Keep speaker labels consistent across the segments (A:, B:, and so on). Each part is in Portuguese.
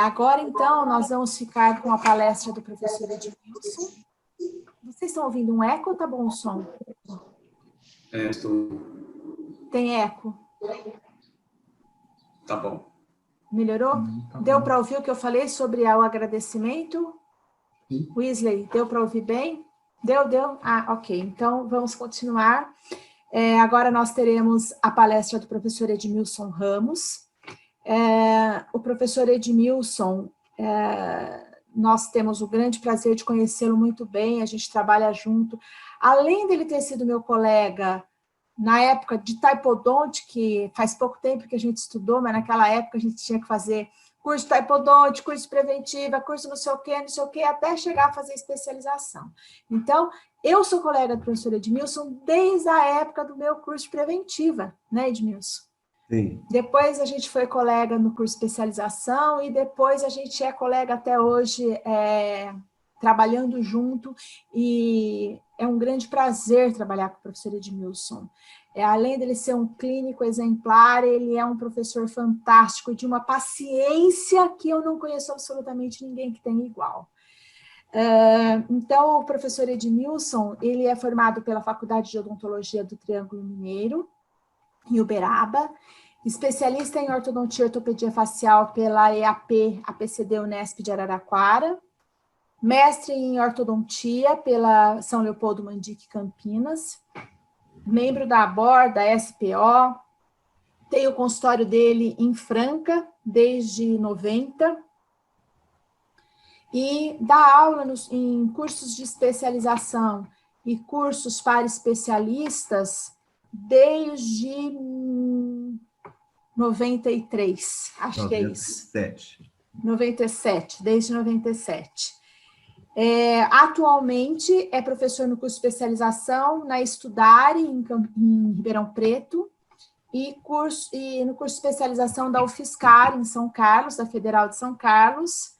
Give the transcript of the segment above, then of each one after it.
A: Agora, então, nós vamos ficar com a palestra do professor Edmilson. Vocês estão ouvindo um eco ou tá bom o som?
B: Estou...
A: Tem eco?
B: Tá bom.
A: Melhorou?
C: Tá
A: Deu
C: bom.
A: para ouvir o que eu falei sobre o agradecimento?
C: Sim.
A: Wesley, deu para ouvir bem? Deu? Ah, ok. Então, vamos continuar. Agora nós teremos a palestra do professor Edmilson Ramos. O professor Edmilson, nós temos o grande prazer de conhecê-lo muito bem, a gente trabalha junto. Além dele ter sido meu colega na época de taipodonte, que faz pouco tempo que a gente estudou, mas naquela época a gente tinha que fazer curso de taipodonte, curso preventiva, curso não sei o quê, até chegar a fazer especialização. Então, eu sou colega do professor Edmilson desde a época do meu curso de preventiva, né, Edmilson?
D: Sim.
A: Depois a gente foi colega no curso de especialização e depois a gente é colega até hoje, trabalhando junto, e é um grande prazer trabalhar com o professor Edmilson. Além dele ser um clínico exemplar, ele é um professor fantástico, de uma paciência que eu não conheço absolutamente ninguém que tenha igual. Então, o professor Edmilson, ele é formado pela Faculdade de Odontologia do Triângulo Mineiro, em Uberaba, especialista em ortodontia e ortopedia facial pela EAP, APCD Unesp de Araraquara, mestre em ortodontia pela São Leopoldo Mandique Campinas, membro da ABOR, da SPO, tem o consultório dele em Franca desde 90, e dá aula em cursos de especialização e cursos para especialistas desde 93, acho que é isso. 97, desde 97. Atualmente é professor no curso de especialização na Estudare, em Ribeirão Preto, e no curso de especialização da UFSCar, em São Carlos, da Federal de São Carlos,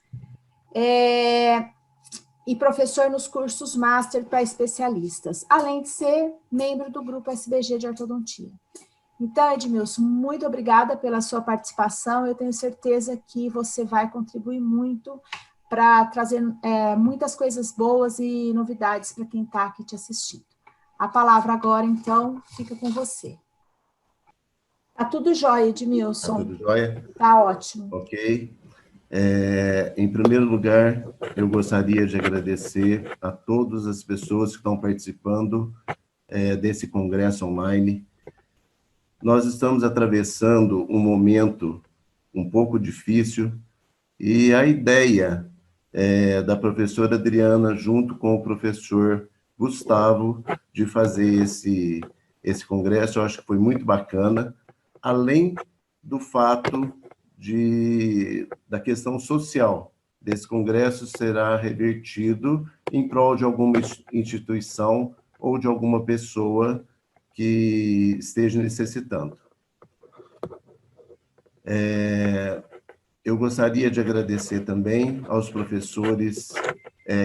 A: e professor nos cursos Master para especialistas, além de ser membro do grupo SBG de ortodontia. Então, Edmilson, muito obrigada pela sua participação, eu tenho certeza que você vai contribuir muito para trazer muitas coisas boas e novidades para quem está aqui te assistindo. A palavra agora, então, fica com você. Tá tudo jóia, Edmilson?
D: Tá tudo jóia?
A: Tá ótimo.
D: Ok. Em primeiro lugar, eu gostaria de agradecer a todas as pessoas que estão participando desse congresso online. Nós estamos atravessando um momento um pouco difícil e a ideia da professora Adriana, junto com o professor Gustavo, de fazer esse congresso, eu acho que foi muito bacana, além do fato da questão social. Desse congresso será revertido em prol de alguma instituição ou de alguma pessoa que esteja necessitando. Eu gostaria de agradecer também aos professores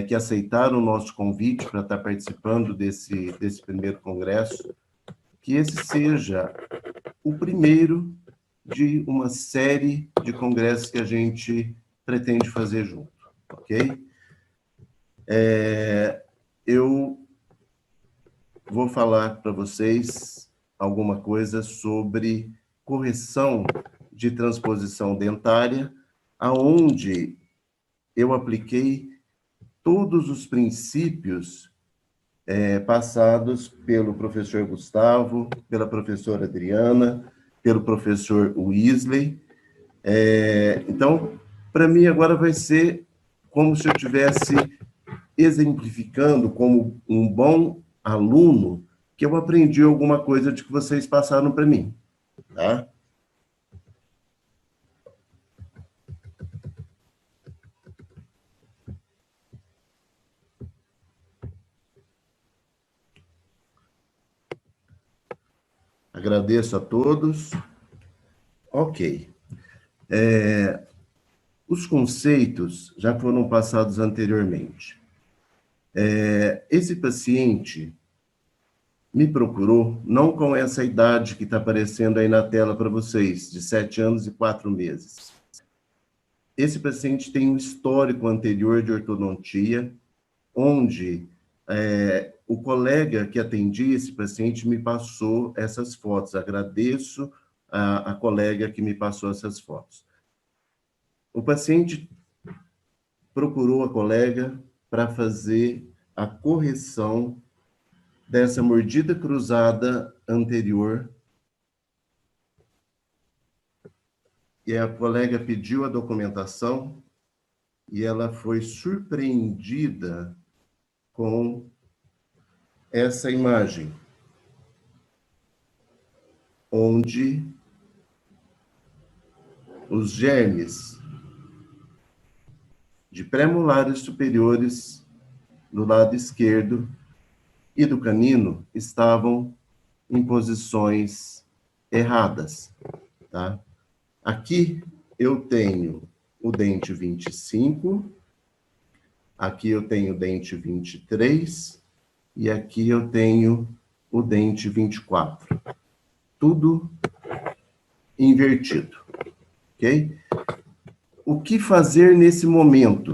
D: que aceitaram o nosso convite para estar participando desse primeiro congresso, que esse seja o primeiro de uma série de congressos que a gente pretende fazer junto, ok? Eu vou falar para vocês alguma coisa sobre correção de transposição dentária, aonde eu apliquei todos os princípios passados pelo professor Gustavo, pela professora Adriana, pelo professor Wesley. Então, para mim agora vai ser como se eu estivesse exemplificando como um bom aluno que eu aprendi alguma coisa de que vocês passaram para mim, tá? Agradeço a todos. Ok. Os conceitos já foram passados anteriormente. Esse paciente, me procurou, não com essa idade que está aparecendo aí na tela para vocês, de 7 anos e 4 meses. Esse paciente tem um histórico anterior de ortodontia, onde o colega que atendia esse paciente me passou essas fotos. Agradeço a colega que me passou essas fotos. O paciente procurou a colega para fazer a correção dessa mordida cruzada anterior. E a colega pediu a documentação e ela foi surpreendida com essa imagem, onde os germes de pré-molares superiores do lado esquerdo e do canino estavam em posições erradas, tá? Aqui eu tenho o dente 25, aqui eu tenho o dente 23 e aqui eu tenho o dente 24. Tudo invertido, ok? O que fazer nesse momento?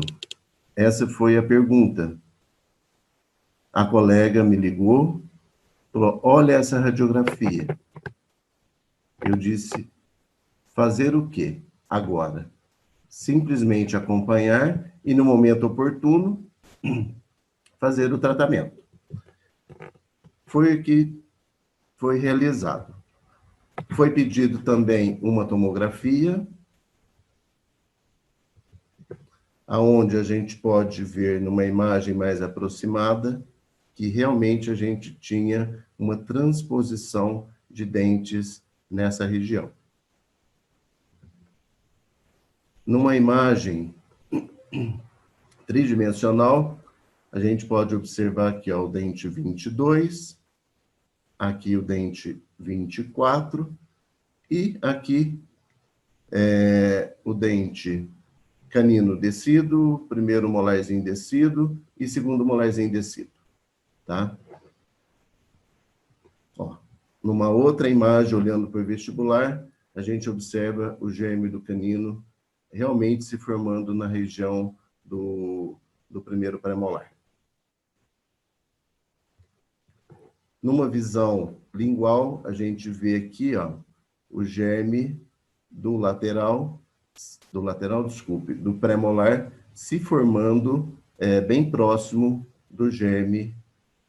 D: Essa foi a pergunta. A colega me ligou, falou, olha essa radiografia. Eu disse, fazer o quê agora? Simplesmente acompanhar e, no momento oportuno, fazer o tratamento. Foi o que foi realizado. Foi pedido também uma tomografia, aonde a gente pode ver numa imagem mais aproximada que realmente a gente tinha uma transposição de dentes nessa região. Numa imagem tridimensional, a gente pode observar aqui ó, o dente 22, aqui o dente 24 e aqui o dente canino descido, primeiro molarzinho descido e segundo molarzinho descido, tá? Ó, numa outra imagem, olhando para o vestibular, a gente observa o germe do canino realmente se formando na região do primeiro pré-molar. Numa visão lingual, a gente vê aqui, ó, o germe do pré-molar se formando bem próximo do germe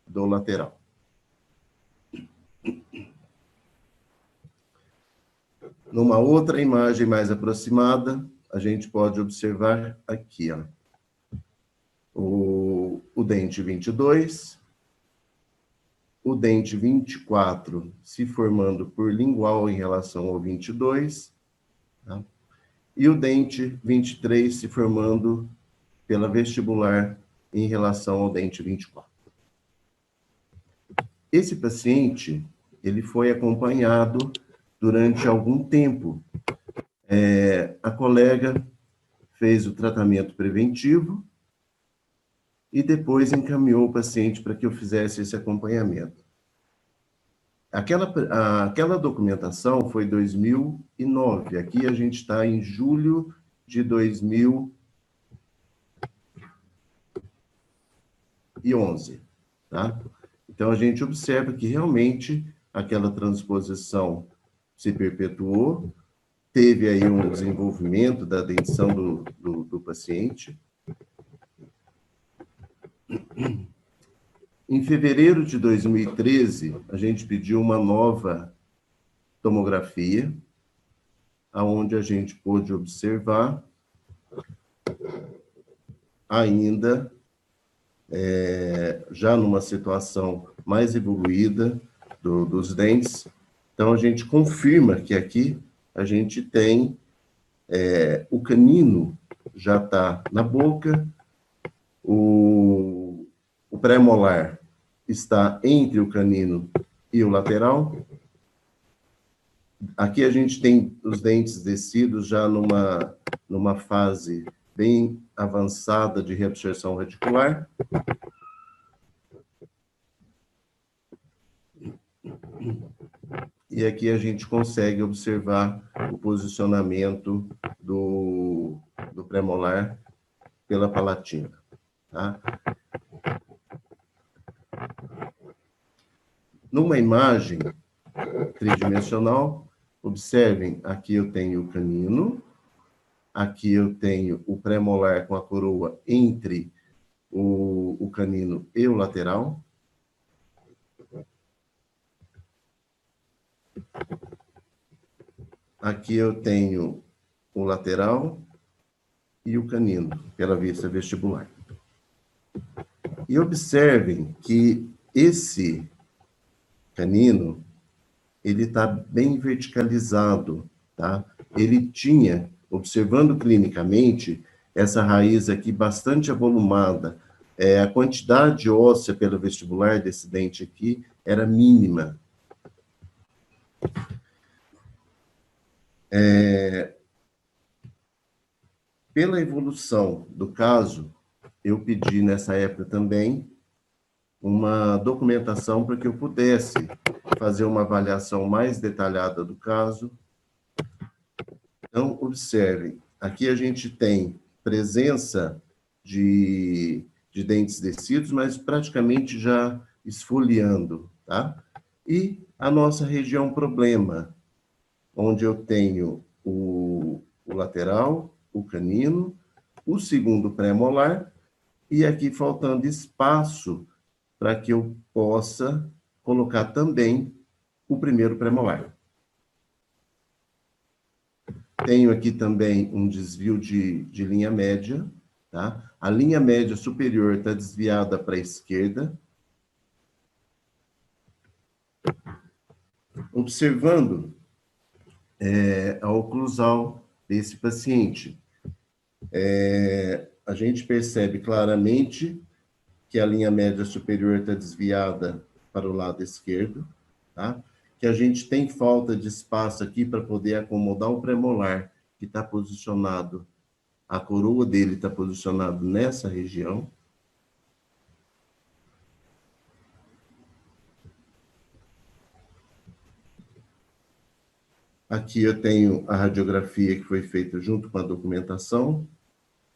D: do lateral. Numa outra imagem mais aproximada, a gente pode observar aqui, ó, o dente 22, o dente 24 se formando por lingual em relação ao 22, tá? E o dente 23 se formando pela vestibular em relação ao dente 24. Esse paciente, ele foi acompanhado durante algum tempo. A colega fez o tratamento preventivo e depois encaminhou o paciente para que eu fizesse esse acompanhamento. Aquela documentação foi 2009. Aqui a gente está em julho de 2011, tá? Então, a gente observa que realmente aquela transposição se perpetuou, teve aí um desenvolvimento da dentição do paciente. Em fevereiro de 2013, a gente pediu uma nova tomografia, aonde a gente pôde observar ainda, já numa situação mais evoluída dos dentes. Então, a gente confirma que aqui a gente tem o canino já está na boca, o pré-molar está entre o canino e o lateral. Aqui a gente tem os dentes descidos já numa fase bem avançada de reabsorção radicular. E aqui a gente consegue observar o posicionamento do premolar pela palatina, tá? Numa imagem tridimensional, observem, aqui eu tenho o canino, aqui eu tenho o premolar com a coroa entre o canino e o lateral. Aqui eu tenho o lateral e o canino, pela vista vestibular. E observem que esse canino, ele está bem verticalizado, tá? Ele tinha, observando clinicamente, essa raiz aqui bastante avolumada. A quantidade óssea pelo vestibular desse dente aqui era mínima. Pela evolução do caso, eu pedi nessa época também uma documentação para que eu pudesse fazer uma avaliação mais detalhada do caso. Então, observem, aqui a gente tem presença de dentes descidos, mas praticamente já esfoliando, tá? E a nossa região problema, onde eu tenho o lateral, o canino, o segundo pré-molar, e aqui faltando espaço para que eu possa colocar também o primeiro premolar. Tenho aqui também um desvio de linha média, tá? A linha média superior está desviada para a esquerda. Observando a oclusal desse paciente, a gente percebe claramente que a linha média superior está desviada para o lado esquerdo, tá? Que a gente tem falta de espaço aqui para poder acomodar o premolar, que está posicionado, a coroa dele está posicionada nessa região. Aqui eu tenho a radiografia que foi feita junto com a documentação,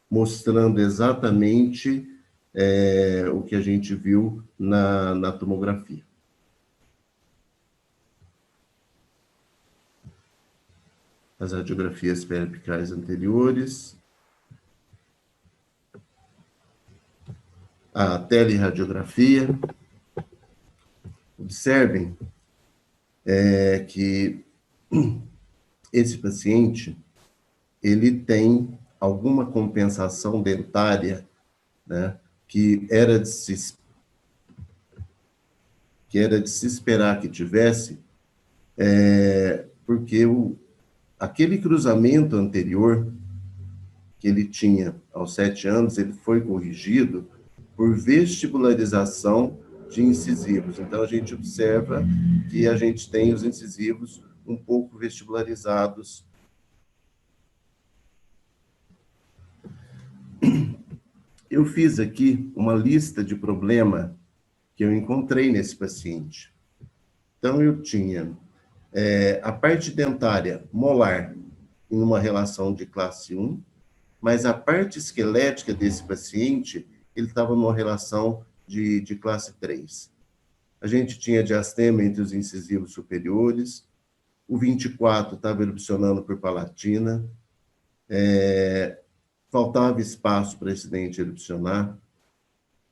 D: mostrando exatamente o que a gente viu na tomografia. As radiografias periapicais anteriores. A teleradiografia. Observem que esse paciente, ele tem alguma compensação dentária, né, que era de se esperar que tivesse, porque aquele cruzamento anterior que ele tinha aos 7 anos, ele foi corrigido por vestibularização de incisivos. Então, a gente observa que a gente tem os incisivos um pouco vestibularizados. Eu fiz aqui uma lista de problema que eu encontrei nesse paciente. Então, eu tinha a parte dentária molar em uma relação de classe 1, mas a parte esquelética desse paciente, ele estava numa relação de classe 3. A gente tinha diastema entre os incisivos superiores, o 24 estava erupcionando por palatina, faltava espaço para esse dente erupcionar.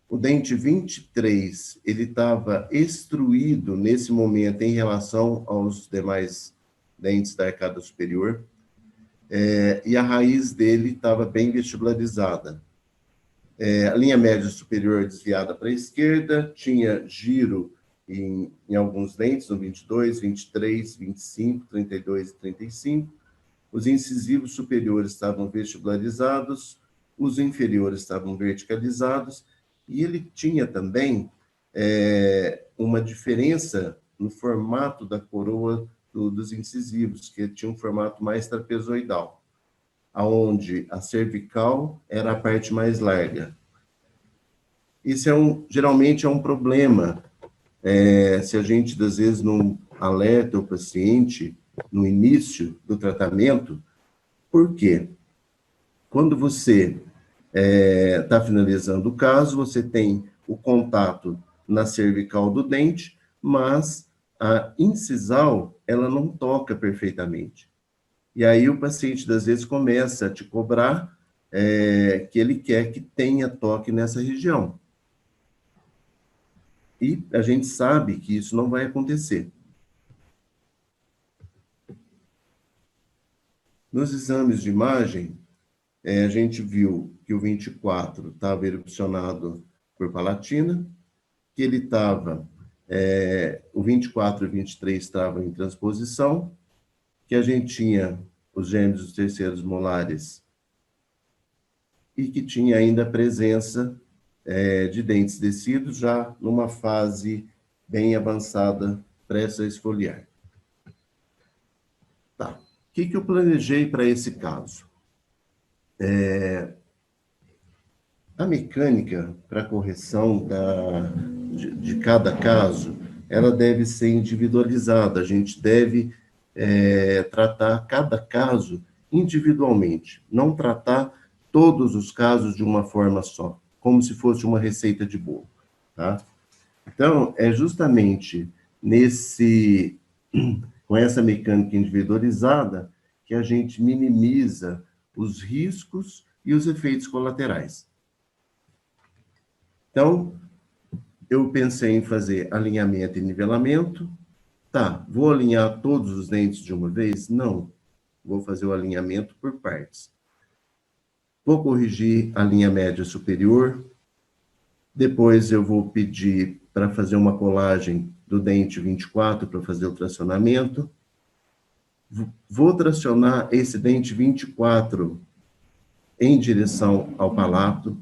D: O dente 23, ele estava extruído nesse momento em relação aos demais dentes da arcada superior, e a raiz dele estava bem vestibularizada. A linha média superior desviada para a esquerda, tinha giro em alguns dentes, no 22, 23, 25, 32 e 35. Os incisivos superiores estavam vestibularizados, os inferiores estavam verticalizados, e ele tinha também uma diferença no formato da coroa dos incisivos, que tinha um formato mais trapezoidal, aonde a cervical era a parte mais larga. Isso geralmente é um problema se a gente, às vezes, não alerta o paciente no início do tratamento. Por quê? Quando você está finalizando o caso, você tem o contato na cervical do dente, mas a incisal, ela não toca perfeitamente. E aí o paciente, às vezes, começa a te cobrar que ele quer que tenha toque nessa região. E a gente sabe que isso não vai acontecer. Nos exames de imagem, a gente viu que o 24 estava erupcionado por palatina, que ele estava, o 24 e o 23 estavam em transposição, que a gente tinha os gêmeos dos terceiros molares e que tinha ainda a presença de dentes descidos, já numa fase bem avançada, prestes a esfoliar. Tá. O que eu planejei para esse caso? A mecânica para correção de cada caso, ela deve ser individualizada. A gente deve tratar cada caso individualmente, não tratar todos os casos de uma forma só, como se fosse uma receita de bolo, tá? Então, é justamente com essa mecânica individualizada que a gente minimiza os riscos e os efeitos colaterais. Então, eu pensei em fazer alinhamento e nivelamento. Tá, vou alinhar todos os dentes de uma vez? Não, vou fazer o alinhamento por partes. Vou corrigir a linha média superior, depois eu vou pedir para fazer uma colagem do dente 24 para fazer o tracionamento. Vou tracionar esse dente 24 em direção ao palato.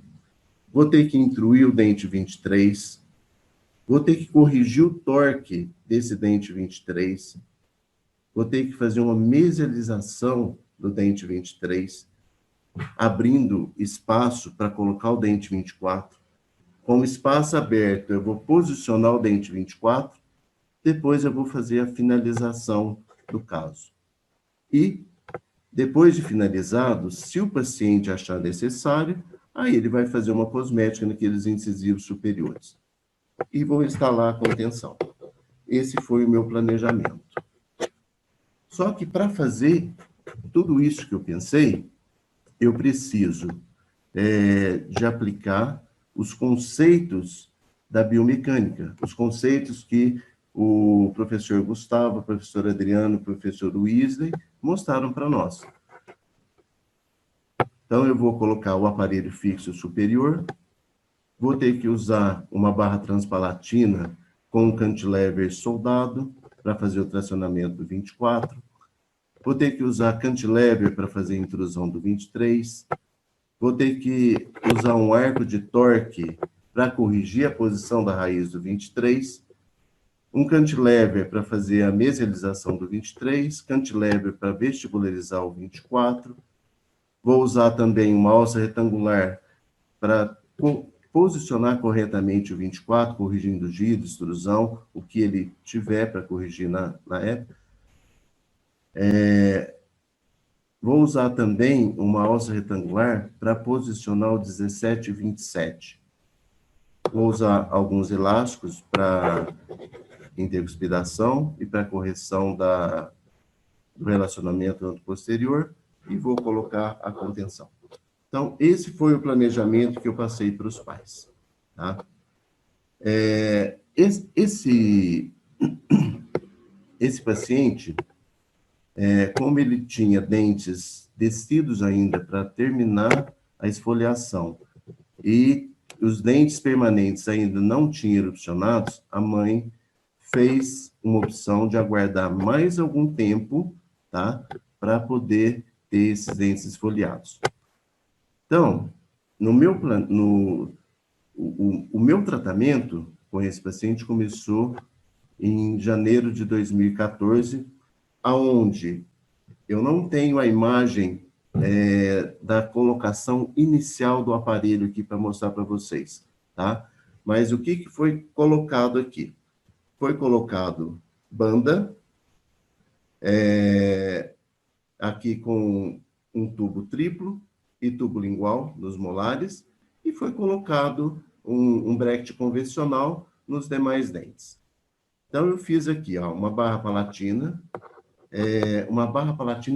D: Vou ter que intruir o dente 23. Vou ter que corrigir o torque desse dente 23. Vou ter que fazer uma mesialização do dente 23, abrindo espaço para colocar o dente 24. Com o espaço aberto, eu vou posicionar o dente 24, depois eu vou fazer a finalização do caso. E, depois de finalizado, se o paciente achar necessário, aí ele vai fazer uma cosmética naqueles incisivos superiores. E vou instalar a contenção. Esse foi o meu planejamento. Só que para fazer tudo isso que eu pensei, eu preciso de aplicar os conceitos da biomecânica, os conceitos que o professor Gustavo, o professor Adriano, o professor Weasley mostraram para nós. Então, eu vou colocar o aparelho fixo superior, vou ter que usar uma barra transpalatina com um cantilever soldado para fazer o tracionamento do 24, vou ter que usar cantilever para fazer a intrusão do 23, vou ter que usar um arco de torque para corrigir a posição da raiz do 23, um cantilever para fazer a mesialização do 23, cantilever para vestibularizar o 24, vou usar também uma alça retangular para posicionar corretamente o 24, corrigindo giro, extrusão, o que ele tiver para corrigir na época. Vou usar também uma alça retangular para posicionar o 17 e 27. Vou usar alguns elásticos para intercuspidação e para correção do relacionamento anteposterior e vou colocar a contenção. Então, esse foi o planejamento que eu passei para os pais. Tá? Esse paciente, como ele tinha dentes descidos ainda para terminar a esfoliação e os dentes permanentes ainda não tinham erupcionados, a mãe fez uma opção de aguardar mais algum tempo, tá? Para poder ter esses dentes esfoliados. Então, o meu tratamento com esse paciente começou em janeiro de 2014, aonde eu não tenho a imagem da colocação inicial do aparelho aqui para mostrar para vocês, tá? Mas o que foi colocado aqui? foi colocado banda, aqui com um tubo triplo e tubo lingual nos molares, e foi colocado um bracket convencional nos demais dentes. Então, eu fiz aqui, ó, uma barra palatina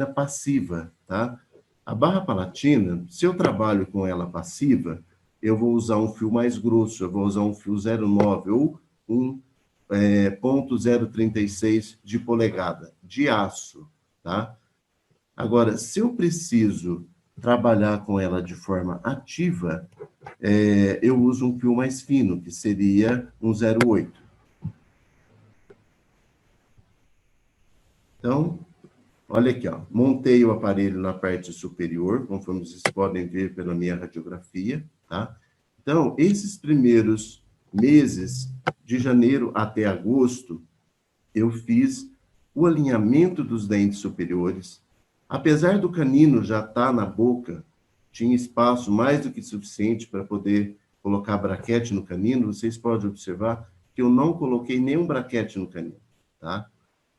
D: passiva, tá? A barra palatina, se eu trabalho com ela passiva, eu vou usar um fio mais grosso, eu vou usar um fio 0,9 ou um ponto 0,36 de polegada, de aço, tá? Agora, se eu preciso trabalhar com ela de forma ativa, eu uso um fio mais fino, que seria um 0,8. Então, olha aqui, ó, montei o aparelho na parte superior, conforme vocês podem ver pela minha radiografia, tá? Então, esses primeiros meses, de janeiro até agosto, eu fiz o alinhamento dos dentes superiores. Apesar do canino já estar na boca, tinha espaço mais do que suficiente para poder colocar braquete no canino. Vocês podem observar que eu não coloquei nenhum braquete no canino, tá?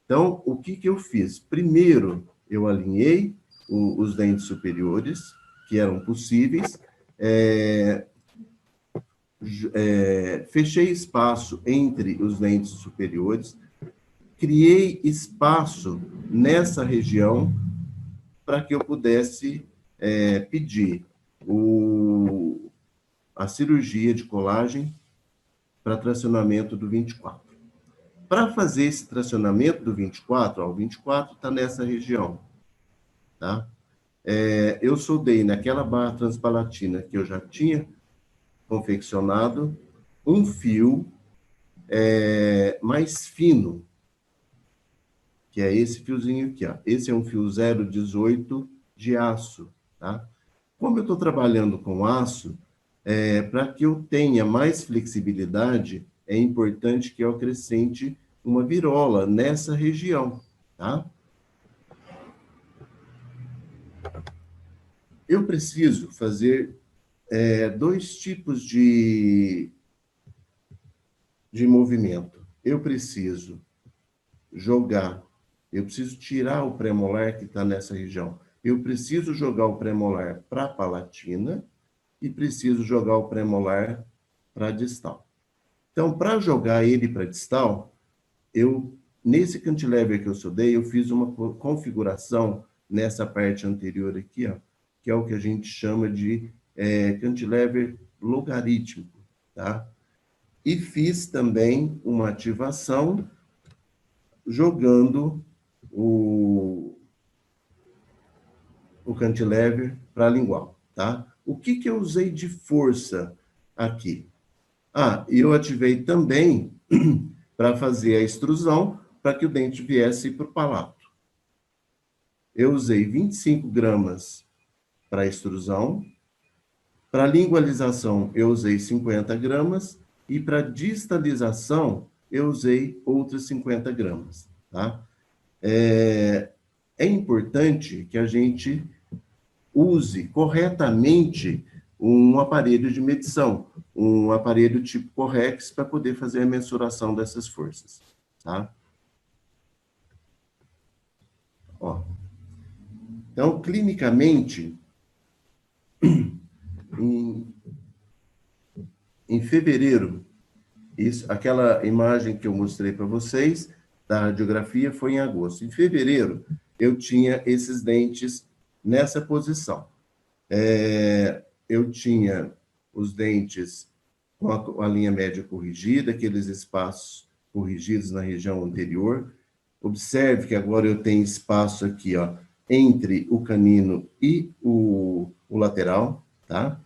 D: Então, o que eu fiz? Primeiro, eu alinhei os dentes superiores, que eram possíveis, fechei espaço entre os dentes superiores, criei espaço nessa região para que eu pudesse pedir a cirurgia de colagem para tracionamento do 24. Para fazer esse tracionamento do 24, ó, o 24 está nessa região, tá? Eu soldei naquela barra transpalatina que eu já tinha confeccionado um fio mais fino, que é esse fiozinho aqui, ó. Esse é um fio 0,18 de aço, tá? Como eu estou trabalhando com aço, para que eu tenha mais flexibilidade, é importante que eu acrescente uma virola nessa região, tá? Eu preciso fazer dois tipos de movimento. Eu preciso tirar o premolar que está nessa região. Eu preciso jogar o premolar para a palatina e preciso jogar o premolar para a distal. Então, para jogar ele para a distal, nesse cantilever que eu soldei, eu fiz uma configuração nessa parte anterior aqui, ó, que é o que a gente chama de cantilever logarítmico, tá? E fiz também uma ativação jogando o cantilever para a lingual, tá? O que eu usei de força aqui? Eu ativei também para fazer a extrusão, para que o dente viesse para o palato. Eu usei 25 gramas para a extrusão, para a lingualização eu usei 50 gramas, e para a distalização eu usei outras 50 gramas, tá? É importante que a gente use corretamente um aparelho de medição, um aparelho tipo Correx, para poder fazer a mensuração dessas forças, tá? Ó. Então, clinicamente, em fevereiro, aquela imagem que eu mostrei para vocês, da radiografia, foi em agosto. Em fevereiro, eu tinha esses dentes nessa posição. Eu tinha os dentes com a linha média corrigida, aqueles espaços corrigidos na região anterior. Observe que agora eu tenho espaço aqui, ó, entre o canino e o lateral, tá?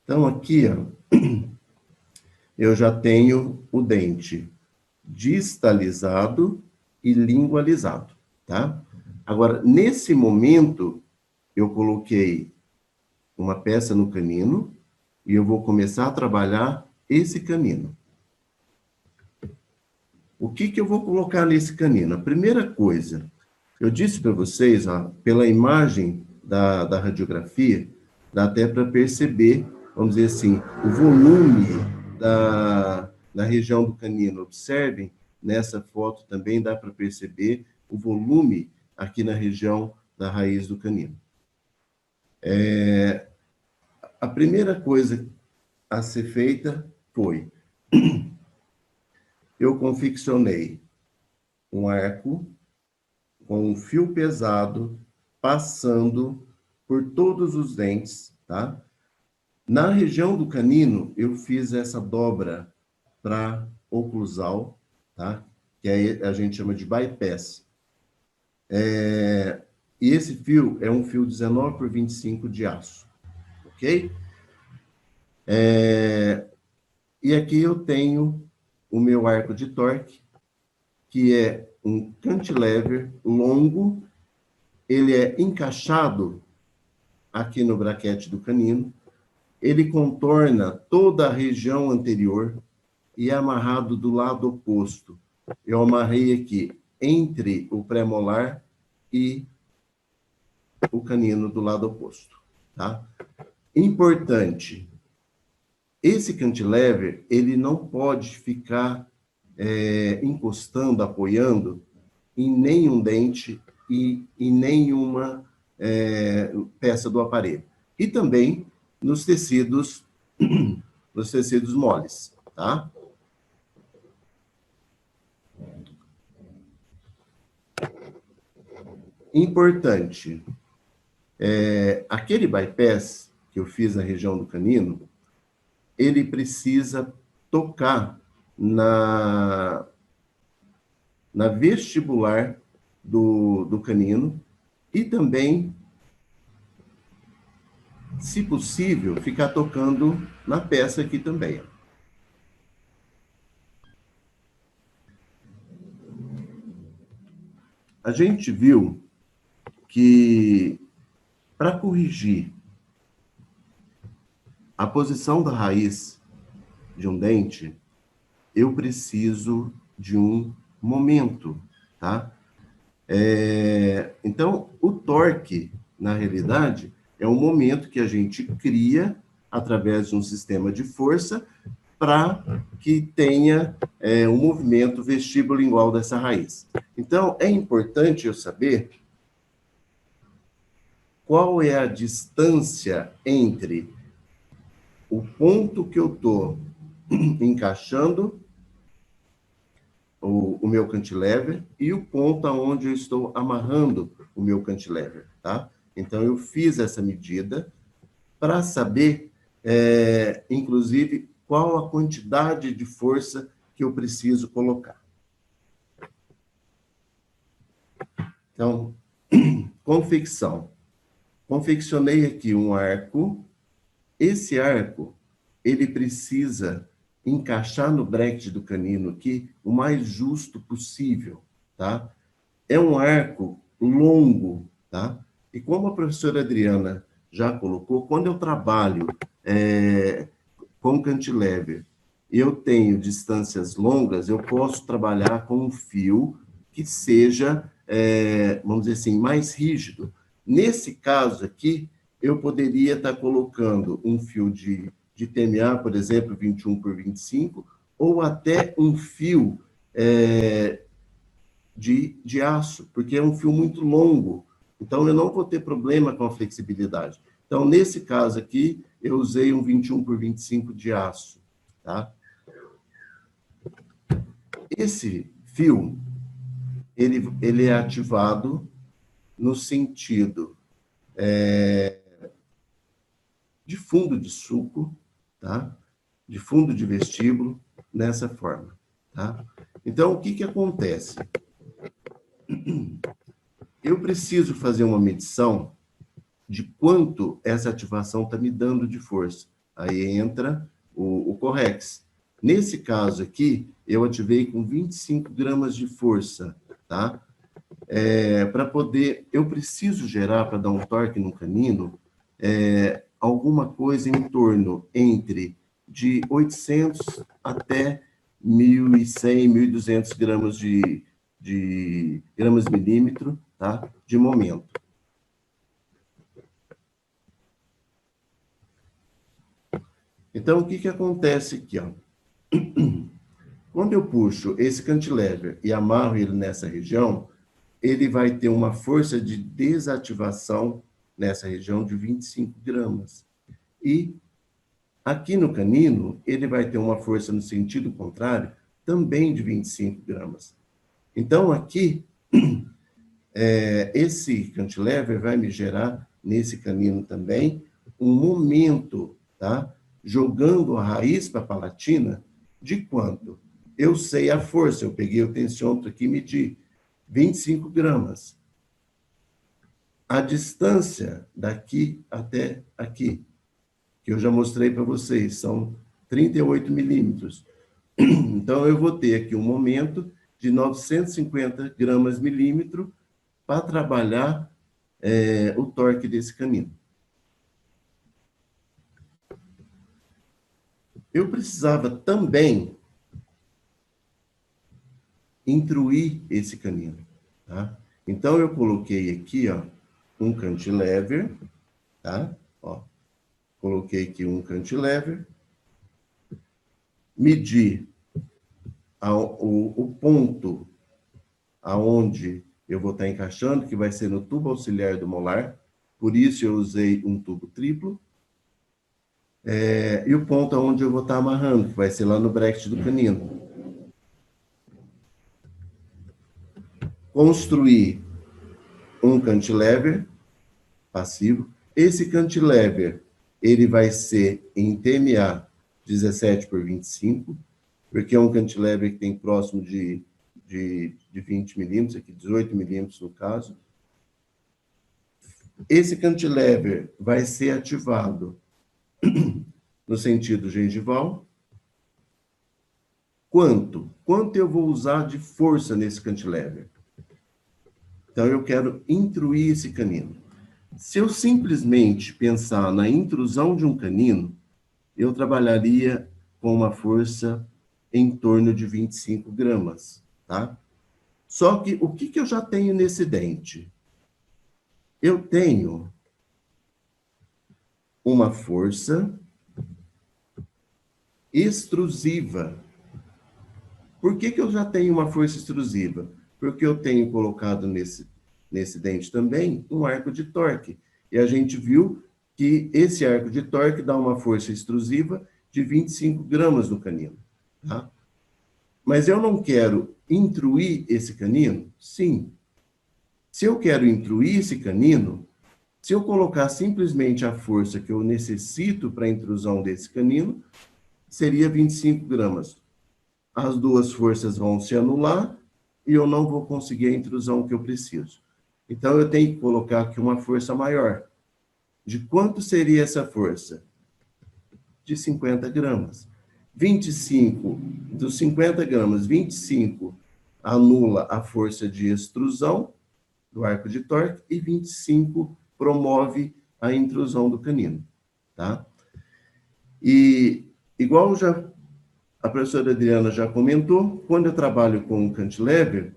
D: Então, aqui, ó, eu já tenho o dente distalizado e lingualizado, tá? Agora, nesse momento, eu coloquei uma peça no canino e eu vou começar a trabalhar esse canino. O que eu vou colocar nesse canino? A primeira coisa, eu disse para vocês, ó, pela imagem da radiografia, dá até para perceber vamos dizer assim, o volume da região do canino. Observem, nessa foto também dá para perceber o volume aqui na região da raiz do canino. A primeira coisa a ser feita foi, eu confeccionei um arco com um fio pesado passando por todos os dentes, tá? Na região do canino, eu fiz essa dobra para oclusal, tá? Que aí a gente chama de bypass. E esse fio é um fio 19 por 25 de aço, ok? E aqui eu tenho o meu arco de torque, que é um cantilever longo, ele é encaixado aqui no braquete do canino, ele contorna toda a região anterior e é amarrado do lado oposto. Eu amarrei aqui entre o pré-molar e o canino do lado oposto, tá? Importante, esse cantilever, ele não pode ficar encostando, apoiando em nenhum dente e em nenhuma peça do aparelho. E também nos tecidos moles, tá? Importante, aquele bypass que eu fiz na região do canino, ele precisa tocar na vestibular do canino e também, se possível, ficar tocando na peça aqui também. A gente viu que, para corrigir a posição da raiz de um dente, eu preciso de um momento, tá? Então, o torque, na realidade, é um momento que a gente cria através de um sistema de força para que tenha um movimento vestibulingual dessa raiz. Então, é importante eu saber qual é a distância entre o ponto que eu estou encaixando o meu cantilever e o ponto aonde eu estou amarrando o meu cantilever, tá? Então, eu fiz essa medida para saber, inclusive, qual a quantidade de força que eu preciso colocar. Então, confecção. Confeccionei aqui um arco. Esse arco, ele precisa encaixar no bracket do canino aqui o mais justo possível, tá? É um arco longo, tá? E como a professora Adriana já colocou, quando eu trabalho com cantilever, eu tenho distâncias longas, eu posso trabalhar com um fio que seja, vamos dizer assim, mais rígido. Nesse caso aqui, eu poderia estar colocando um fio de TMA, por exemplo, 21 por 25, ou até um fio de aço, porque é um fio muito longo. Então, eu não vou ter problema com a flexibilidade. Então, nesse caso aqui, eu usei um 21 por 25 de aço, tá? Esse fio, ele é ativado no sentido de fundo de sulco, tá? De fundo de vestíbulo, nessa forma, tá? Então, o que acontece? Eu preciso fazer uma medição de quanto essa ativação está me dando de força. Aí entra o Correx. Nesse caso aqui, eu ativei com 25 gramas de força, tá? Para poder, eu preciso gerar, para dar um torque no canino, alguma coisa em torno entre de 800 até 1.100, 1.200 gramas de gramas milímetro, tá? De momento. Então, o que acontece aqui, ó? Quando eu puxo esse cantilever e amarro ele nessa região, ele vai ter uma força de desativação nessa região de 25 gramas. E aqui no canino, ele vai ter uma força no sentido contrário, também de 25 gramas. Então, aqui, esse cantilever vai me gerar, nesse canino também, um momento, tá? Jogando a raiz para a palatina, de quanto? Eu sei a força, eu peguei o tensiômetro aqui e medi, 25 gramas. A distância daqui até aqui, que eu já mostrei para vocês, são 38 milímetros. Então, eu vou ter aqui um momento de 950 gramas milímetro para trabalhar o torque desse canino. Eu precisava também intruir esse canino, tá? Então, eu coloquei aqui, ó, um cantilever, tá? Ó, coloquei aqui um cantilever, medi o ponto aonde eu vou estar encaixando, que vai ser no tubo auxiliar do molar, por isso eu usei um tubo triplo, e o ponto aonde eu vou estar amarrando, que vai ser lá no bracket do canino. Construir um cantilever passivo. Esse cantilever, ele vai ser em TMA 17 por 25, porque é um cantilever que tem próximo de 20 milímetros, aqui 18 milímetros no caso. Esse cantilever vai ser ativado no sentido gengival. Quanto? Quanto eu vou usar de força nesse cantilever? Então, eu quero intruir esse canino. Se eu simplesmente pensar na intrusão de um canino, eu trabalharia com uma força em torno de 25 gramas, tá? Só que o que eu já tenho nesse dente? Eu tenho uma força extrusiva. Por que eu já tenho uma força extrusiva? Porque eu tenho colocado nesse dente também um arco de torque. E a gente viu que esse arco de torque dá uma força extrusiva de 25 gramas no canino, tá? Mas eu não quero intruir esse canino? Sim. Se eu quero intruir esse canino, se eu colocar simplesmente a força que eu necessito para a intrusão desse canino, seria 25 gramas. As duas forças vão se anular e eu não vou conseguir a intrusão que eu preciso. Então, eu tenho que colocar aqui uma força maior. De quanto seria essa força? De 50 gramas. 25, dos 50 gramas, 25 anula a força de extrusão do arco de torque e 25 promove a intrusão do canino, tá? E, igual a professora Adriana já comentou, quando eu trabalho com o cantilever,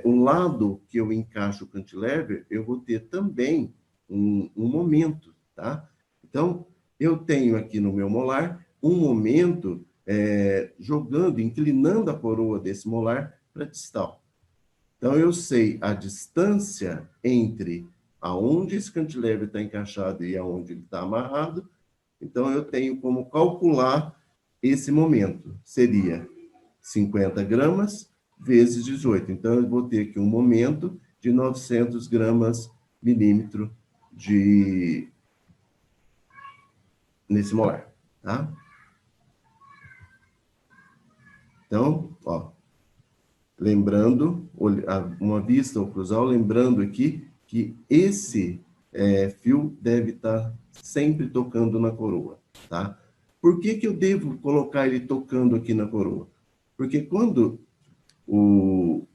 D: o lado que eu encaixo o cantilever, eu vou ter também um momento, tá? Então, eu tenho aqui no meu molar um momento jogando, inclinando a coroa desse molar para distal. Então, eu sei a distância entre aonde esse cantilever está encaixado e aonde ele está amarrado. Então, eu tenho como calcular esse momento. Seria 50 gramas vezes 18. Então, eu vou ter aqui um momento de 900 gramas milímetro nesse molar, tá? Então, ó, lembrando, uma vista oclusal, lembrando aqui que esse fio deve estar sempre tocando na coroa, tá? Por que eu devo colocar ele tocando aqui na coroa? Porque quando o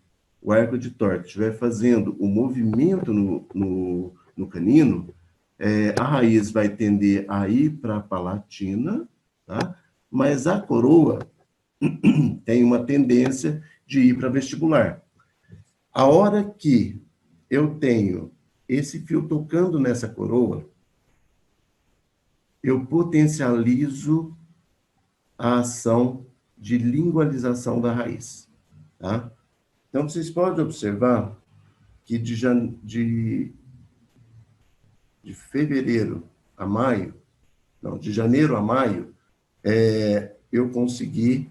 D: arco de torque estiver fazendo o movimento no canino, a raiz vai tender a ir para a palatina, tá? Mas a coroa tem uma tendência de ir para vestibular. A hora que eu tenho esse fio tocando nessa coroa, eu potencializo a ação de lingualização da raiz, tá? Então, vocês podem observar que de fevereiro a maio, não, de janeiro a maio, eu consegui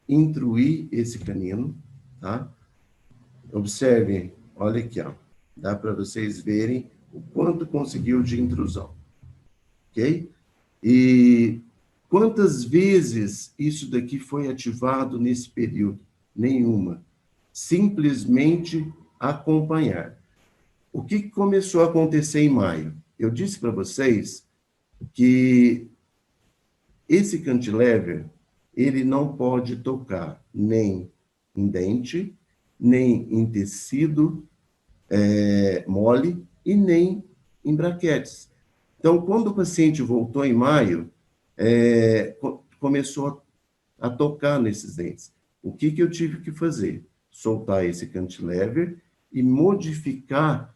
D: intruir esse canino, tá? Observem, olha aqui, ó, dá para vocês verem o quanto conseguiu de intrusão, ok? E quantas vezes isso daqui foi ativado nesse período? Nenhuma. Simplesmente acompanhar. O que começou a acontecer em maio? Eu disse para vocês que esse cantilever, ele não pode tocar nem em dente, nem em tecido mole e nem em braquetes. Então, quando o paciente voltou em maio, começou a tocar nesses dentes. O que eu tive que fazer? Soltar esse cantilever e modificar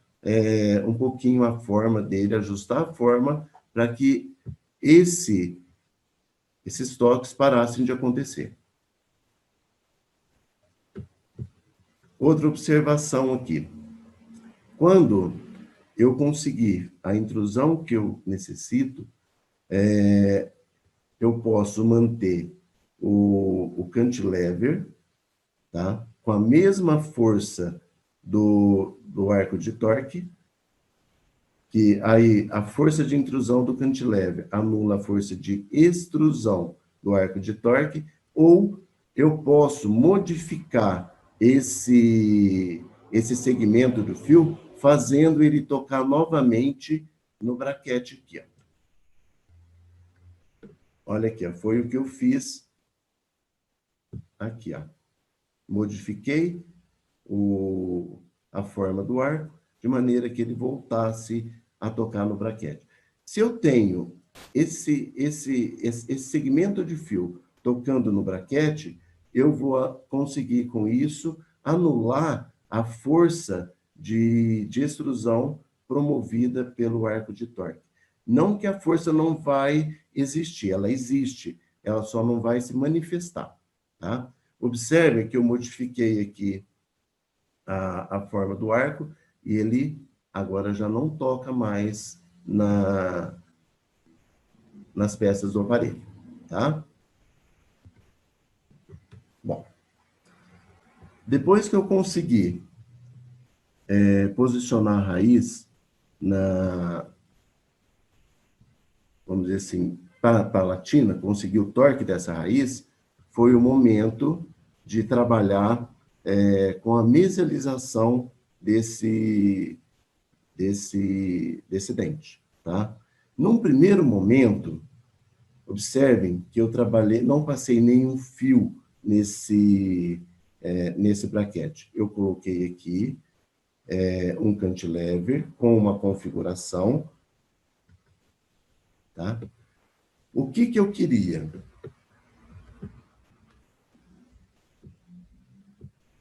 D: um pouquinho a forma dele, ajustar a forma para que esses toques parassem de acontecer. Outra observação aqui. Quando eu conseguir a intrusão que eu necessito, eu posso manter o cantilever, tá? Com a mesma força do arco de torque, que aí a força de intrusão do cantilever anula a força de extrusão do arco de torque, ou eu posso modificar esse segmento do fio, fazendo ele tocar novamente no braquete aqui, ó. Olha aqui, ó, foi o que eu fiz aqui, ó. Modifiquei a forma do arco, de maneira que ele voltasse a tocar no braquete. Se eu tenho esse segmento de fio tocando no braquete, eu vou conseguir, com isso, anular a força de extrusão promovida pelo arco de torque. Não que a força não vai existir, ela existe, ela só não vai se manifestar, tá? Observe que eu modifiquei aqui a forma do arco e ele agora já não toca mais nas peças do aparelho, tá? Bom, depois que eu conseguir posicionar a raiz vamos dizer assim, palatina, conseguir o torque dessa raiz, foi o momento de trabalhar com a mesialização desse dente, tá? Num primeiro momento, observem que eu trabalhei, não passei nenhum fio nesse braquete. Eu coloquei aqui um cantilever com uma configuração, tá? O que eu queria?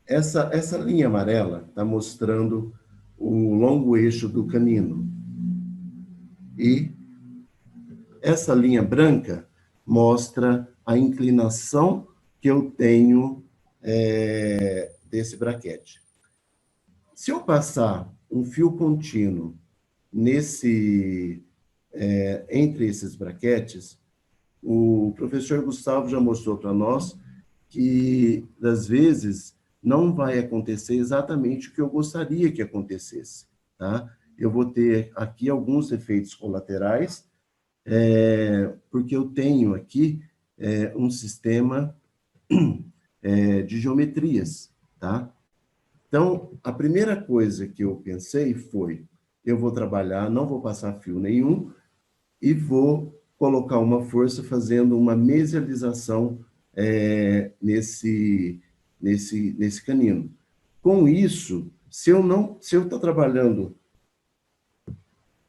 D: Essa linha amarela está mostrando o longo eixo do canino. E essa linha branca mostra a inclinação que eu tenho desse braquete. Se eu passar um fio contínuo entre esses braquetes, o professor Gustavo já mostrou para nós que, às vezes, não vai acontecer exatamente o que eu gostaria que acontecesse, tá? Eu vou ter aqui alguns efeitos colaterais, porque eu tenho aqui um sistema de geometrias, tá? Então, a primeira coisa que eu pensei foi, eu vou trabalhar, não vou passar fio nenhum, e vou colocar uma força fazendo uma mesialização nesse canino. Com isso, se eu estou trabalhando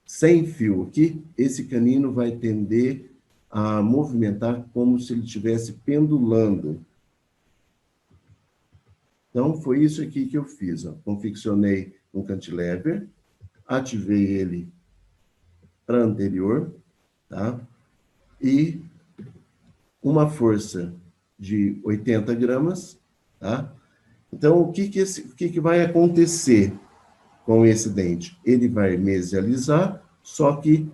D: sem fio aqui, esse canino vai tender a movimentar como se ele estivesse pendulando. Então, foi isso aqui que eu fiz. Ó. Confeccionei um cantilever, ativei ele para anterior, tá? E uma força de 80 gramas, tá? Então, o que vai acontecer com esse dente? Ele vai mesializar, só que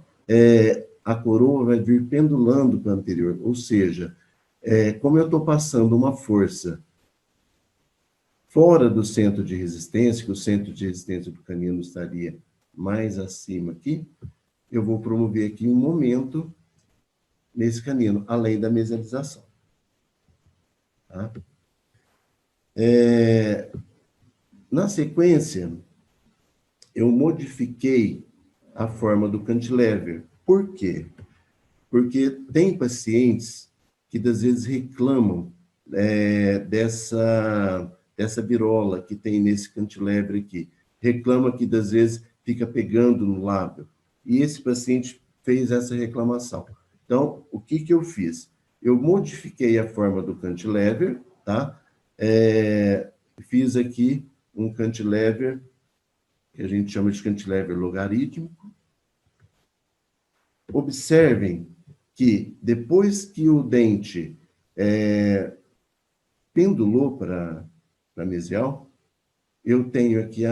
D: a coroa vai vir pendulando para o anterior, ou seja, como eu estou passando uma força fora do centro de resistência, que o centro de resistência do canino estaria mais acima aqui, eu vou promover aqui um momento nesse canino, além da mesialização. Tá? Na sequência, eu modifiquei a forma do cantilever. Por quê? Porque tem pacientes que, às vezes, reclamam dessa virola que tem nesse cantilever aqui. Reclama que, às vezes, fica pegando no lábio. E esse paciente fez essa reclamação. Então, o que eu fiz? Eu modifiquei a forma do cantilever, tá? Fiz aqui um cantilever, que a gente chama de cantilever logarítmico. Observem que depois que o dente pendulou para mesial, eu tenho aqui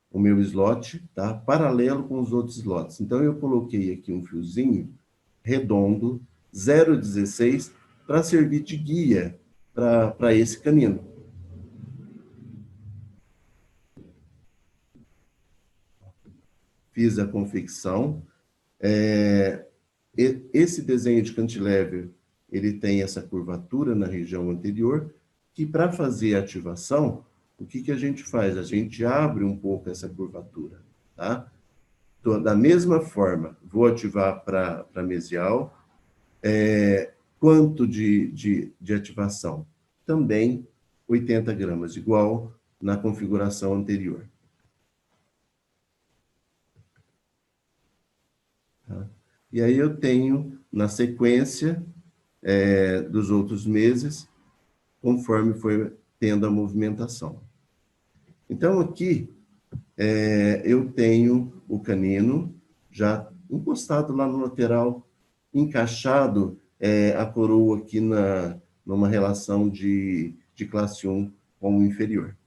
D: o meu slot, tá? Paralelo com os outros slots. Então, eu coloquei aqui um fiozinho redondo, 0,16, para servir de guia para esse canino. Fiz a confecção. Esse desenho de cantilever, ele tem essa curvatura na região anterior, que para fazer a ativação, o que a gente faz? A gente abre um pouco essa curvatura, tá? Então, da mesma forma, vou ativar para mesial. Quanto de ativação? Também 80 gramas, igual na configuração anterior. Tá? E aí eu tenho, na sequência dos outros meses, conforme foi tendo a movimentação. Então, aqui, eu tenho o canino já encostado lá no lateral, encaixado a coroa aqui numa relação de classe 1 com o inferior.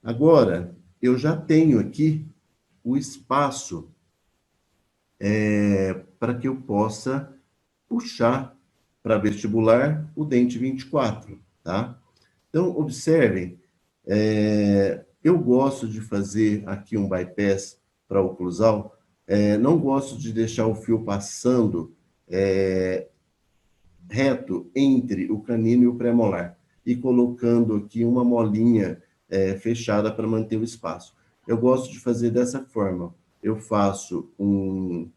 D: Agora, eu já tenho aqui o espaço para que eu possa puxar para vestibular o dente 24, tá? Então, observem, eu gosto de fazer aqui um bypass para o oclusal, não gosto de deixar o fio passando reto entre o canino e o premolar, e colocando aqui uma molinha fechada para manter o espaço. Eu gosto de fazer dessa forma. Eu faço um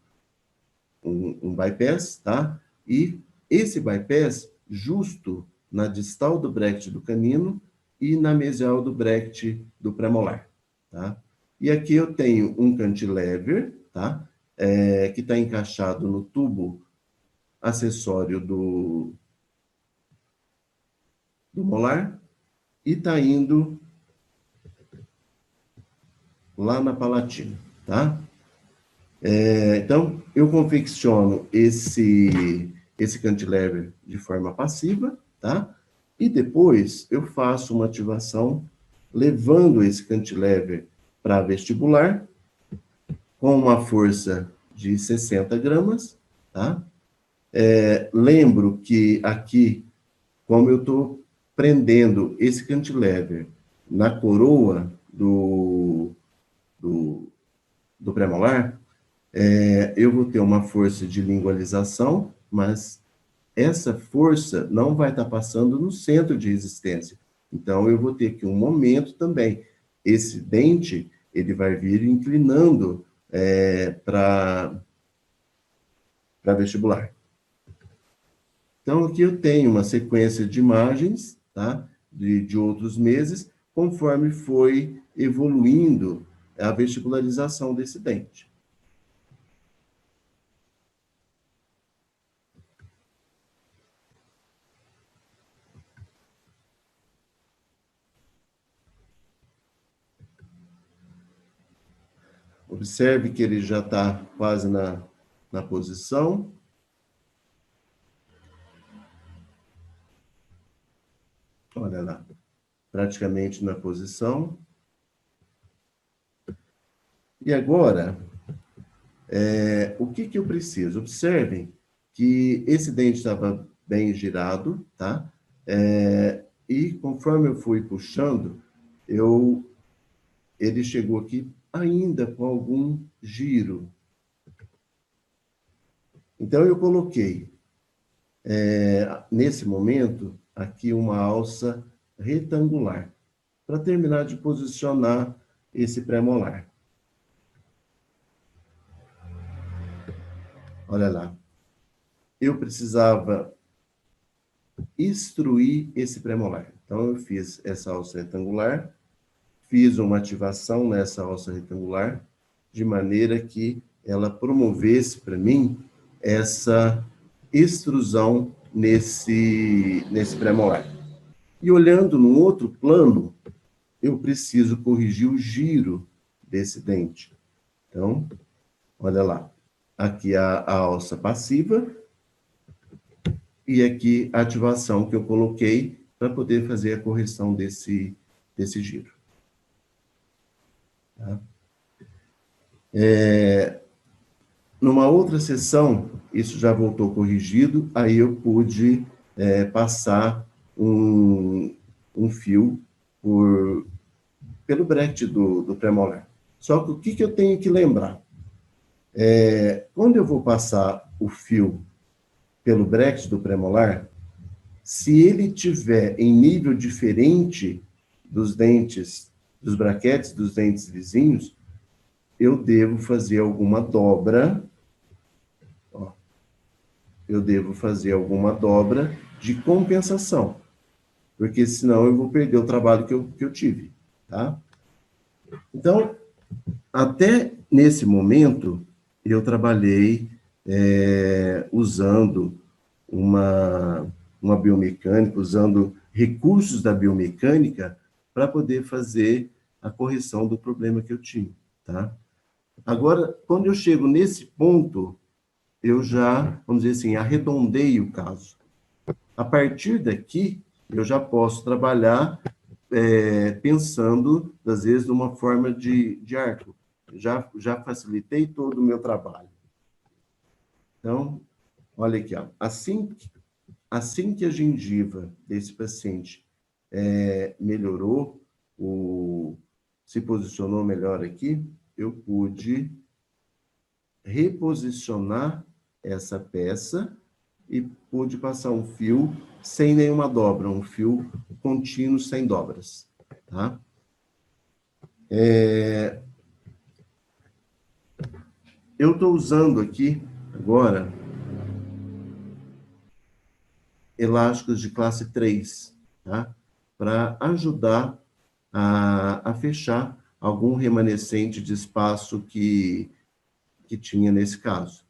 D: bypass, tá? E esse bypass justo na distal do bracket do canino e na mesial do bracket do premolar, tá? E aqui eu tenho um cantilever, tá? Que está encaixado no tubo acessório do molar e está indo lá na palatina, tá? Então, eu confecciono esse cantilever de forma passiva, tá? E depois eu faço uma ativação levando esse cantilever para vestibular com uma força de 60 gramas, tá? Lembro que aqui, como eu estou prendendo esse cantilever na coroa do premolar, eu vou ter uma força de lingualização, mas essa força não vai estar passando no centro de resistência. Então, eu vou ter que um momento também. Esse dente, ele vai vir inclinando para vestibular. Então, aqui eu tenho uma sequência de imagens, tá? De outros meses, conforme foi evoluindo a vestibularização desse dente. Observe que ele já está quase na posição. Olha lá, praticamente na posição. E agora, o que eu preciso? Observem que esse dente estava bem girado, tá? E conforme eu fui puxando, ele chegou aqui ainda com algum giro. Então, eu coloquei, nesse momento, aqui uma alça retangular, para terminar de posicionar esse pré-molar. Olha lá. Eu precisava extruir esse pré-molar. Então, eu fiz essa alça retangular, fiz uma ativação nessa alça retangular, de maneira que ela promovesse para mim essa extrusão nesse pré-molar. E olhando no outro plano, eu preciso corrigir o giro desse dente. Então, olha lá. Aqui a alça passiva e aqui a ativação que eu coloquei para poder fazer a correção desse giro. Tá? Numa outra sessão, isso já voltou corrigido, aí eu pude passar um fio pelo bracket do pré-molar. Só que o que eu tenho que lembrar? Quando eu vou passar o fio pelo bracket do pré-molar, se ele tiver em nível diferente dos dentes, dos braquetes dos dentes vizinhos, eu devo fazer alguma dobra. Ó, eu devo fazer alguma dobra de compensação, porque senão eu vou perder o trabalho que eu tive, tá? Então, até nesse momento, eu trabalhei usando uma biomecânica, usando recursos da biomecânica para poder fazer a correção do problema que eu tinha, tá? Agora, quando eu chego nesse ponto, eu já, vamos dizer assim, arredondei o caso. A partir daqui, eu já posso trabalhar pensando, às vezes, numa forma de arco. Já facilitei todo o meu trabalho. Então, olha aqui, ó. Assim que a gengiva desse paciente melhorou, se posicionou melhor aqui, eu pude reposicionar essa peça e pude passar um fio sem nenhuma dobra, um fio contínuo sem dobras, tá? Eu estou usando aqui, agora, elásticos de classe 3, tá? Para ajudar a fechar algum remanescente de espaço que tinha nesse caso.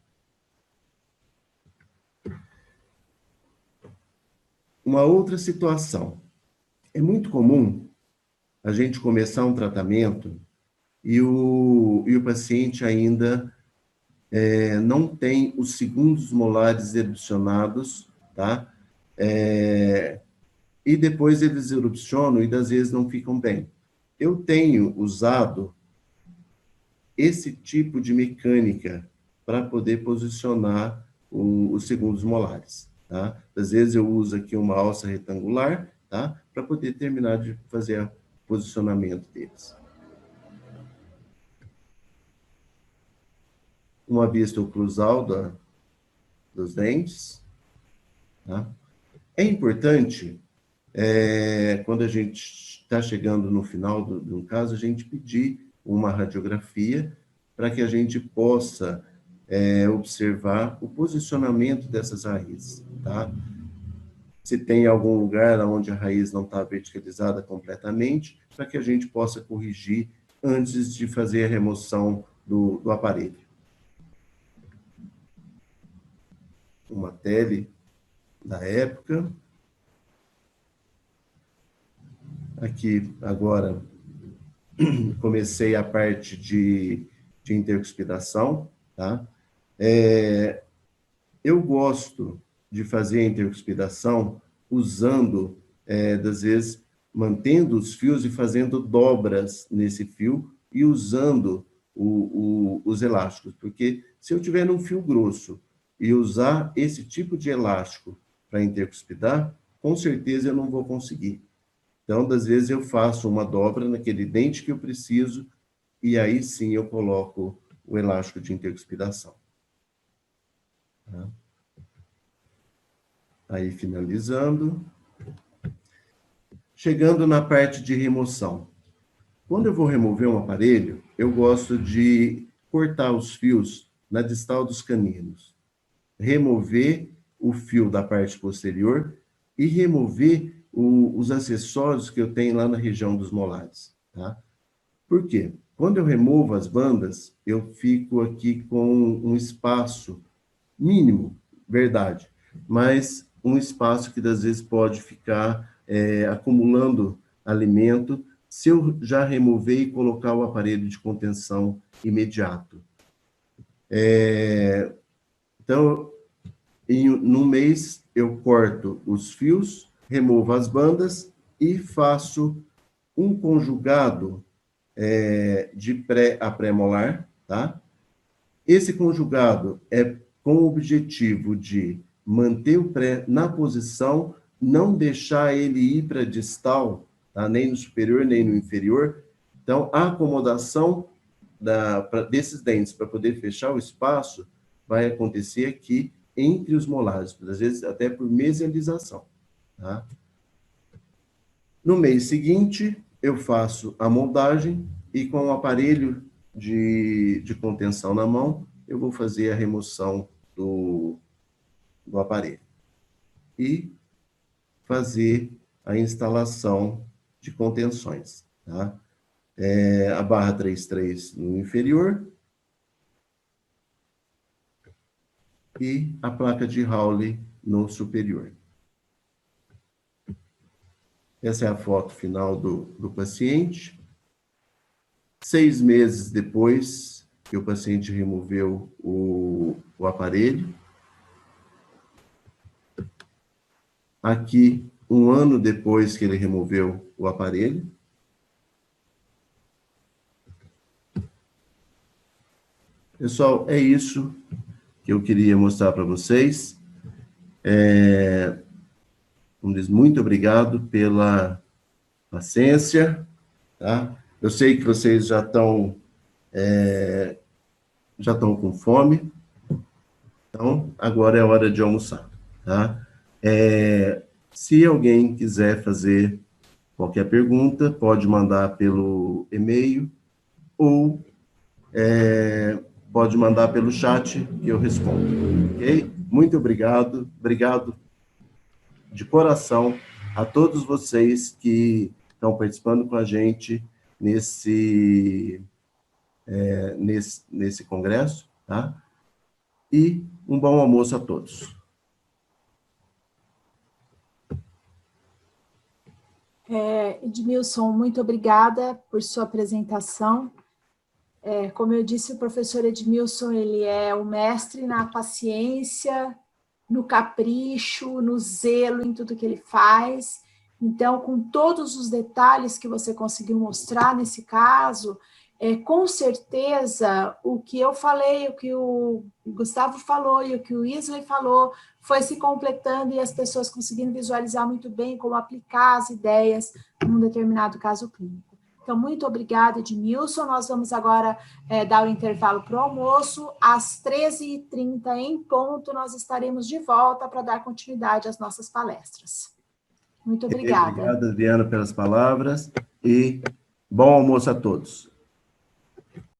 D: Uma outra situação. É muito comum a gente começar um tratamento e o paciente ainda não tem os segundos molares erupcionados, tá? E depois eles erupcionam e às vezes não ficam bem. Eu tenho usado esse tipo de mecânica para poder posicionar os segundos molares, tá? Às vezes eu uso aqui uma alça retangular, tá? Para poder terminar de fazer o posicionamento deles. Uma vista oclusal dos dentes, tá? É importante, quando a gente está chegando no final de um caso, a gente pedir uma radiografia para que a gente possa observar o posicionamento dessas raízes, tá? Se tem algum lugar onde a raiz não está verticalizada completamente, para que a gente possa corrigir antes de fazer a remoção do aparelho. Uma tele da época. Aqui, agora, comecei a parte de de intercuspidação, tá? Eu gosto de fazer a intercuspidação usando, das vezes, mantendo os fios e fazendo dobras nesse fio e usando os elásticos, porque se eu tiver um fio grosso e usar esse tipo de elástico para intercuspidar, com certeza eu não vou conseguir. Então, das vezes, eu faço uma dobra naquele dente que eu preciso e aí sim eu coloco o elástico de intercuspidação. Tá? Aí, finalizando. Chegando na parte de remoção. Quando eu vou remover um aparelho, eu gosto de cortar os fios na distal dos caninos, remover o fio da parte posterior e remover os acessórios que eu tenho lá na região dos molares. Tá? Por quê? Quando eu removo as bandas, eu fico aqui com um espaço mínimo, verdade, mas um espaço que, às vezes, pode ficar acumulando alimento se eu já remover e colocar o aparelho de contenção imediato. Então, num mês, eu corto os fios, removo as bandas e faço um conjugado de pré a pré-molar, tá? Esse conjugado é com o objetivo de manter o pré na posição, não deixar ele ir para a distal, tá? Nem no superior, nem no inferior. Então, a acomodação desses dentes para poder fechar o espaço vai acontecer aqui entre os molares, às vezes até por mesialização. Tá? No mês seguinte, eu faço a moldagem e com o aparelho de contenção na mão, eu vou fazer a remoção do aparelho. E fazer a instalação de contenções. Tá? A barra 33 no inferior e a placa de Hawley no superior. Essa é a foto final do paciente. 6 meses depois que o paciente removeu o aparelho. Aqui, 1 ano depois que ele removeu o aparelho. Pessoal, é isso que eu queria mostrar para vocês. Muito obrigado pela paciência. Tá? Eu sei que vocês já estão com fome. Então, agora é hora de almoçar. Tá? Se alguém quiser fazer qualquer pergunta, pode mandar pelo e-mail ou pode mandar pelo chat que eu respondo. Ok? Muito obrigado. Obrigado de coração a todos vocês que estão participando com a gente nesse congresso, tá? E um bom almoço a todos.
A: Edmilson, muito obrigada por sua apresentação. Como eu disse, o professor Edmilson, ele é o mestre na paciência, no capricho, no zelo em tudo que ele faz. Então, com todos os detalhes que você conseguiu mostrar nesse caso, com certeza o que eu falei, o que o Gustavo falou e o que o Isley falou foi se completando e as pessoas conseguindo visualizar muito bem como aplicar as ideias num determinado caso clínico. Então, muito obrigada, Edmilson. Nós vamos agora dar o intervalo para o almoço. Às 13h30, em ponto, nós estaremos de volta para dar continuidade às nossas palestras. Muito obrigada.
D: Obrigado, Adriana, pelas palavras e bom almoço a todos.